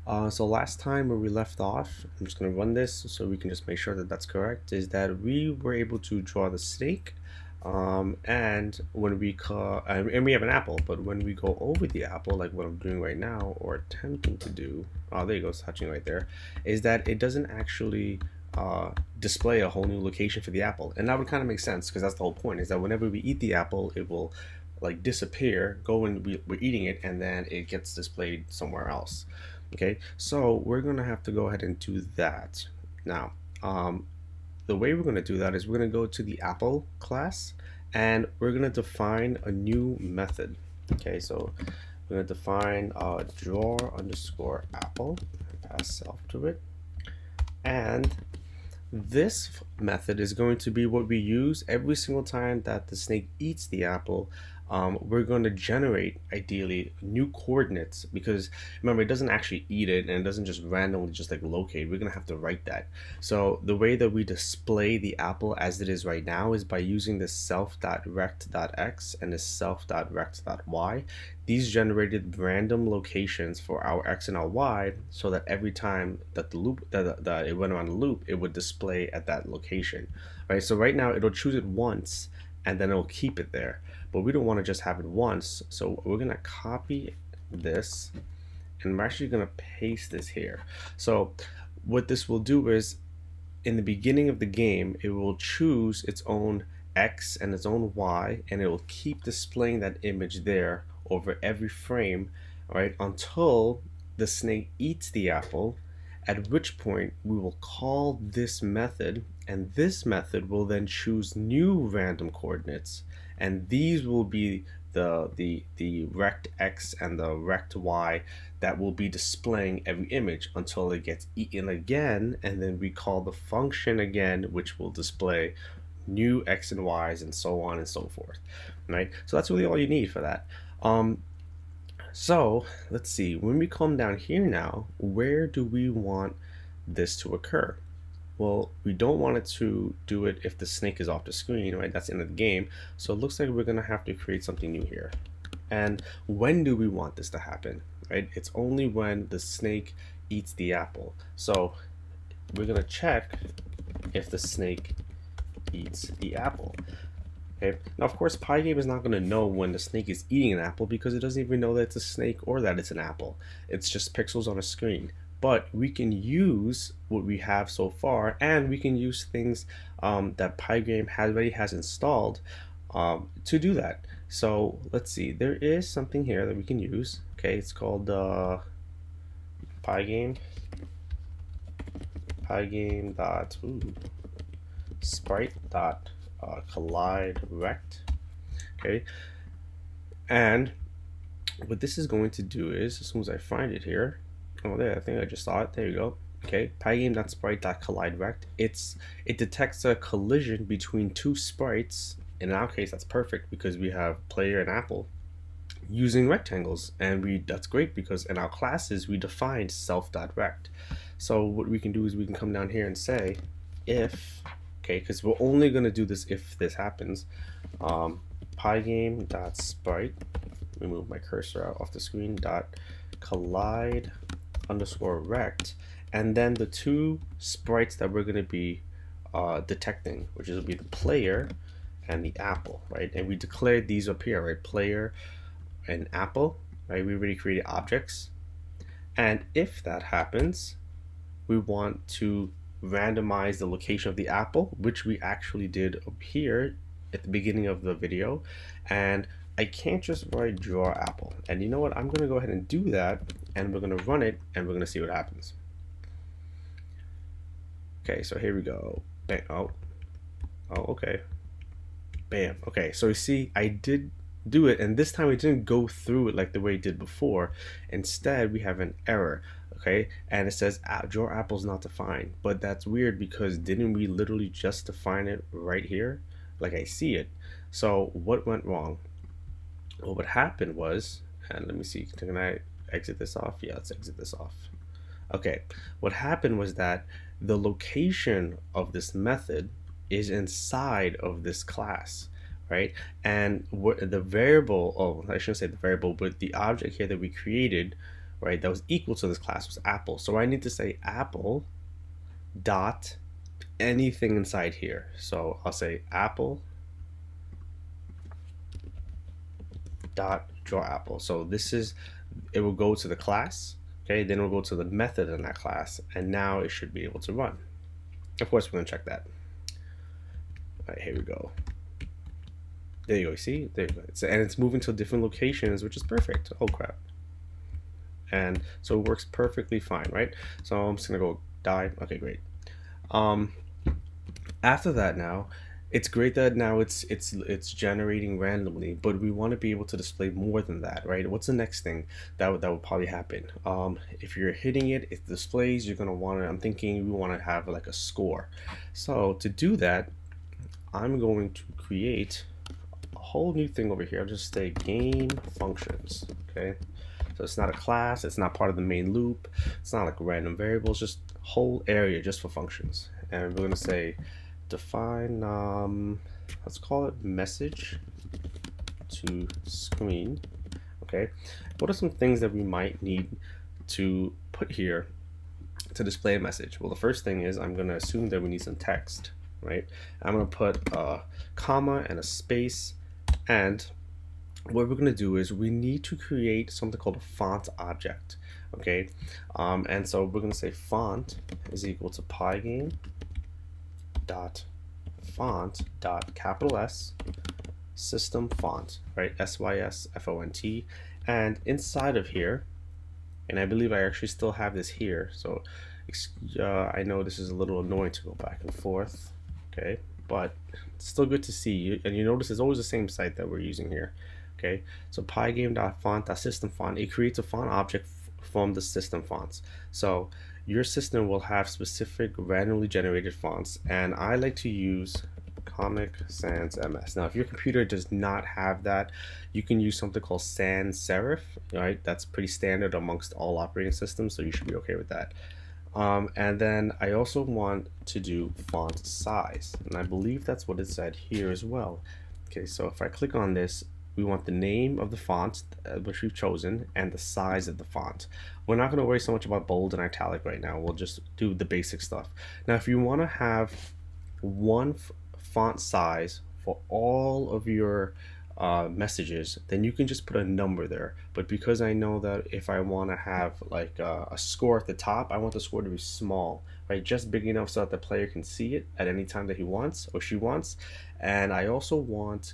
So last time where we left off, I'm just going to run this so we can just make sure that that's correct, is that we were able to draw the snake. And when we call, and we have an apple, but when we go over the apple, like what I'm doing right now, or attempting to do, oh, there you go, it's touching right there, is that it doesn't actually display a whole new location for the apple. And that would kind of make sense because that's the whole point, is that whenever we eat the apple, it will like disappear, go and we're eating it, and then it gets displayed somewhere else. Okay, so we're gonna have to go ahead and do that. Now, the way we're gonna do that is we're gonna go to the Apple class and we're gonna define a new method. Okay, so we're gonna define draw underscore apple, pass self to it, and this method is going to be what we use every single time that the snake eats the apple. We're going to generate, ideally, new coordinates because remember, it doesn't actually eat it and it doesn't just randomly just like locate. We're going to have to write that. So the way that we display the apple as it is right now is by using this self.rect.x and this self.rect.y. These generated random locations for our x and our y, so that every time that the loop that it went around the loop, it would display at that location, right? So right now it'll choose it once and then it'll keep it there, but we don't want to just have it once. So we're gonna copy this and we're actually gonna paste this here. So what this will do is, in the beginning of the game, it will choose its own X and its own Y, and it will keep displaying that image there over every frame, right, until the snake eats the apple, at which point we will call this method, and this method will then choose new random coordinates, and these will be the rect x and the rect y that will be displaying every image until it gets eaten again, and then we call the function again, which will display new x and y's and so on and so forth, right? So that's really all you need for that. So let's see, when we come down here now, where do we want this to occur? Well, we don't want it to do it if the snake is off the screen, right? That's the end of the game. So it looks like we're gonna have to create something new here. And when do we want this to happen, right? It's only when the snake eats the apple. So we're gonna check if the snake eats the apple. Okay. Now, of course, Pygame is not going to know when the snake is eating an apple because it doesn't even know that it's a snake or that it's an apple. It's just pixels on a screen. But we can use what we have so far, and we can use things that Pygame already has installed to do that. So let's see, there is something here that we can use. Okay, it's called Pygame. Pygame dot sprite dot collide rect. Okay, and what this is going to do is, as soon as I find it here, oh there, I think I just saw it, there you go. Okay, pygame.sprite.collide rect, it detects a collision between two sprites. In our case, that's perfect because we have player and apple using rectangles, and that's great because in our classes we defined self.rect. So what we can do is we can come down here and say if, okay, because we're only going to do this if this happens, pygame.sprite, remove my cursor out off the screen, dot collide underscore rect, and then the two sprites that we're going to be detecting, which will be the player and the apple, right? And we declared these up here, right? Player and apple, right? We already created objects. And if that happens, we want to randomize the location of the apple, which we actually did up here at the beginning of the video. And I can't just write draw apple. And you know what? I'm going to go ahead and do that, and we're going to run it, and we're going to see what happens. Okay, so here we go. Bam. Oh, okay. Bam. Okay, so you see, I did do it, and this time we didn't go through it like the way it did before. Instead, we have an error. Okay, and it says draw apples not defined, but that's weird because didn't we literally just define it right here? Like I see it. So what went wrong? Well, what happened was, and let me see, can I exit this off? Yeah, let's exit this off. Okay, what happened was that the location of this method is inside of this class, right? And the variable, oh, I shouldn't say the variable, but the object here that we created, right, that was equal to this class was Apple. So I need to say Apple dot anything inside here. So I'll say Apple dot draw Apple. So this is, it will go to the class, okay, then we'll go to the method in that class, and now it should be able to run. Of course, we're gonna check that. All right, here we go. There you go. See, there you go. And it's moving to different locations, which is perfect. Oh crap! And so it works perfectly fine, right? So I'm just gonna go die. Okay, great. After that, now it's great that now it's generating randomly, but we want to be able to display more than that, right? What's the next thing that would probably happen? If you're hitting it, it displays. You're gonna want to. I'm thinking we want to have like a score. So to do that, I'm going to create a whole new thing over here. I'll just say game functions. Okay, so it's not a class, it's not part of the main loop, it's not like random variables, just whole area just for functions. And we're gonna say define let's call it message to screen. Okay, what are some things that we might need to put here to display a message? Well, the first thing is I'm gonna assume that we need some text, right? I'm gonna put a comma and a space, and what we're going to do is we need to create something called a font object. Okay, and so we're going to say font is equal to pygame dot font dot capital S system font, right? SYSFONT. And inside of here, and I believe I actually still have this here, so I know this is a little annoying to go back and forth, okay, but it's still good to see. And you notice it's always the same site that we're using here. Okay, so pygame.font.system_font, it creates a font object from the system fonts. So your system will have specific randomly generated fonts, and I like to use Comic Sans MS. Now, if your computer does not have that, you can use something called sans serif, right? That's pretty standard amongst all operating systems, so you should be okay with that. And then I also want to do font size, and I believe that's what it said here as well. Okay, so if I click on this, we want the name of the font which we've chosen and the size of the font. We're not going to worry so much about bold and italic right now. We'll just do the basic stuff. Now, if you want to have one font size for all of your messages, then you can just put a number there. But because I know that if I want to have like a score at the top, I want the score to be small, right? Just big enough so that the player can see it at any time that he wants or she wants. And I also want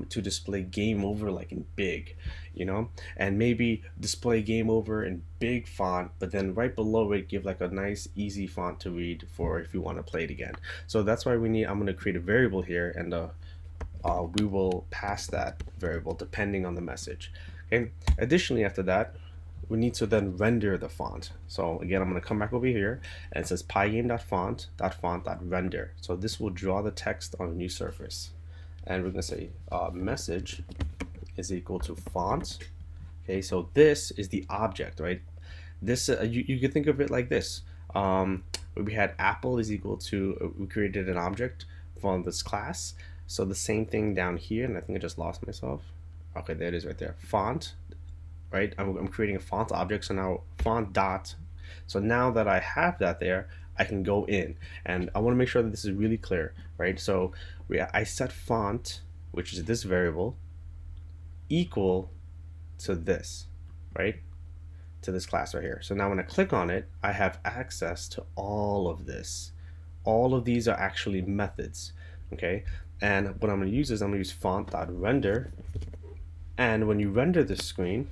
to display game over like in big, you know, and maybe display game over in big font, but then right below it give like a nice easy font to read for if you want to play it again. So that's why I'm going to create a variable here, and we will pass that variable depending on the message. Okay, additionally, after that, we need to then render the font. So again, I'm going to come back over here, and it says pygame.font.font.render. So this will draw the text on a new surface. And we're going to say message is equal to font. Okay, so this is the object, right? This you can think of it like this. We had Apple is equal to, we created an object from this class. So the same thing down here, and I think I just lost myself. Okay, there it is right there. Font, right? I'm creating a font object. So now font dot. So now that I have that there, I can go in, and I want to make sure that this is really clear, right? So I set font, which is this variable, equal to this, right? To this class right here. So now when I click on it, I have access to all of this. All of these are actually methods, okay? And what I'm going to use is I'm going to use font.render, and when you render this screen,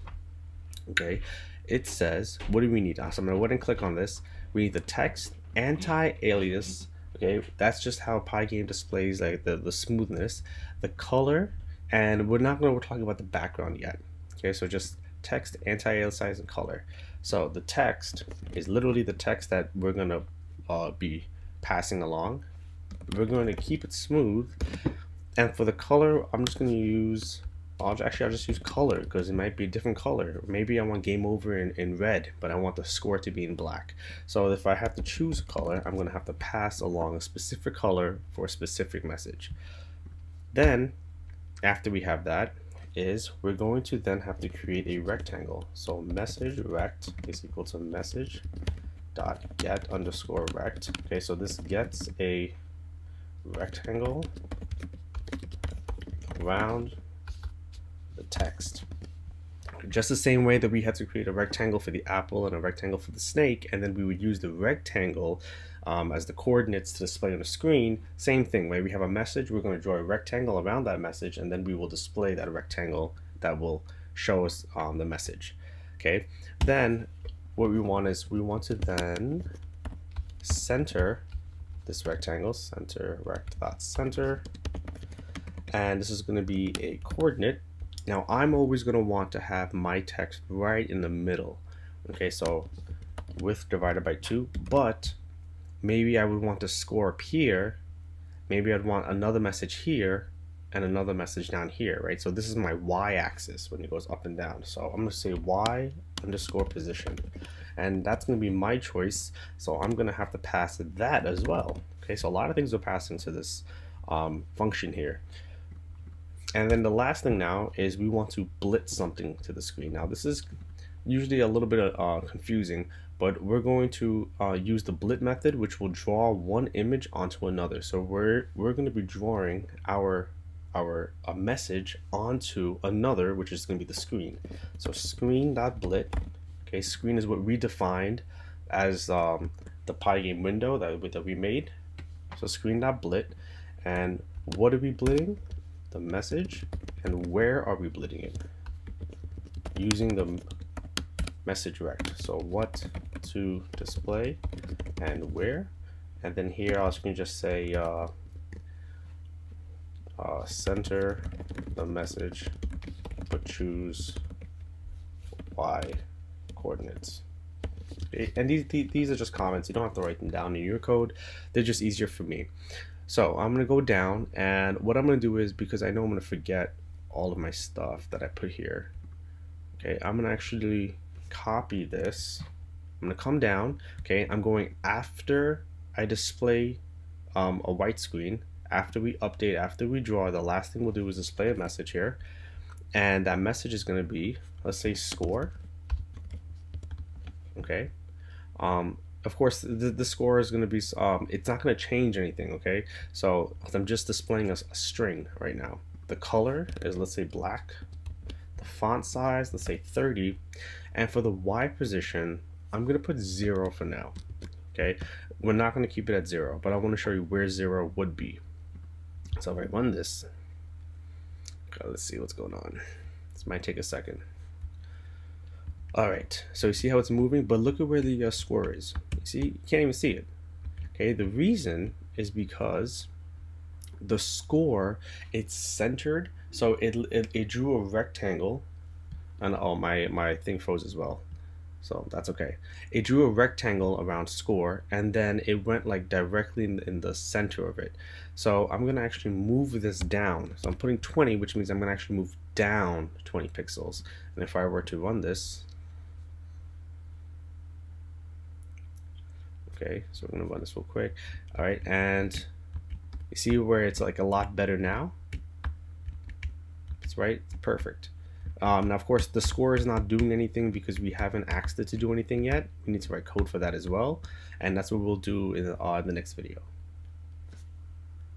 okay, it says, what do we need? So I'm going to go ahead and click on this. We need the text, anti-alias, okay, that's just how Pygame displays like the smoothness, the color, and we're not going to talk about the background yet. Okay, so just text, anti-alias, size, and color. So the text is literally the text that we're going to be passing along. We're going to keep it smooth, and for the color, I'm just going to use, I'll just use color because it might be a different color. Maybe I want game over in red, but I want the score to be in black. So if I have to choose a color, I'm going to have to pass along a specific color for a specific message. Then, after we have that, is we're going to then have to create a rectangle. So message rect is equal to message dot get underscore rect. Okay, so this gets a rectangle around the text. Just the same way that we had to create a rectangle for the apple and a rectangle for the snake, and then we would use the rectangle as the coordinates to display on the screen. Same thing, right? We have a message, we're going to draw a rectangle around that message, and then we will display that rectangle that will show us the message. Okay, then what we want is we want to then center this rectangle, center rect dot center, and this is going to be a coordinate. Now I'm always going to want to have my text right in the middle. Okay, so width divided by 2, but maybe I would want to score up here. Maybe I'd want another message here and another message down here, right? So this is my y-axis when it goes up and down. So I'm going to say y underscore position, and that's going to be my choice. So I'm going to have to pass that as well. Okay, so a lot of things will pass into this function here. And then the last thing now is we want to blitz something to the screen. Now this is usually a little bit confusing, but we're going to use the blit method, which will draw one image onto another. So we're going to be drawing our message onto another, which is going to be the screen. So screen.blit. Okay, screen is what we defined as the Pygame window that we made. So screen.blit, and what are we blitting? The message. And where are we blitting it? Using the message rect. So what to display and where, and then here I was going to just say center the message, but choose y coordinates. Okay, and these are just comments. You don't have to write them down in your code. They're just easier for me. So I'm going to go down, and what I'm going to do is, because I know I'm going to forget all of my stuff that I put here, okay, I'm going to actually copy this. I'm going to come down. Okay, I'm going after I display a white screen, after we update, after we draw, the last thing we'll do is display a message here, and that message is going to be, let's say, score. Okay, of course the score is going to be it's not going to change anything. Okay, so I'm just displaying a string right now. The color is, let's say, black. The font size, let's say 30, and for the y position I'm going to put 0 for now. Okay, we're not going to keep it at 0, but I want to show you where 0 would be. So if I run this, okay, let's see what's going on. This might take a second. Alright, so you see how it's moving, but look at where the score is. You see, you can't even see it. Okay, the reason is because the score, it's centered, so it drew a rectangle, and oh, my thing froze as well, so that's okay. It drew a rectangle around score, and then it went like directly in the center of it. So I'm gonna actually move this down. So I'm putting 20, which means I'm gonna actually move down 20 pixels. And if I were to run this, okay, so we're gonna run this real quick. All right, and you see where it's like a lot better now? It's right, perfect. Now, of course, the score is not doing anything because we haven't asked it to do anything yet. We need to write code for that as well, and that's what we'll do in the next video.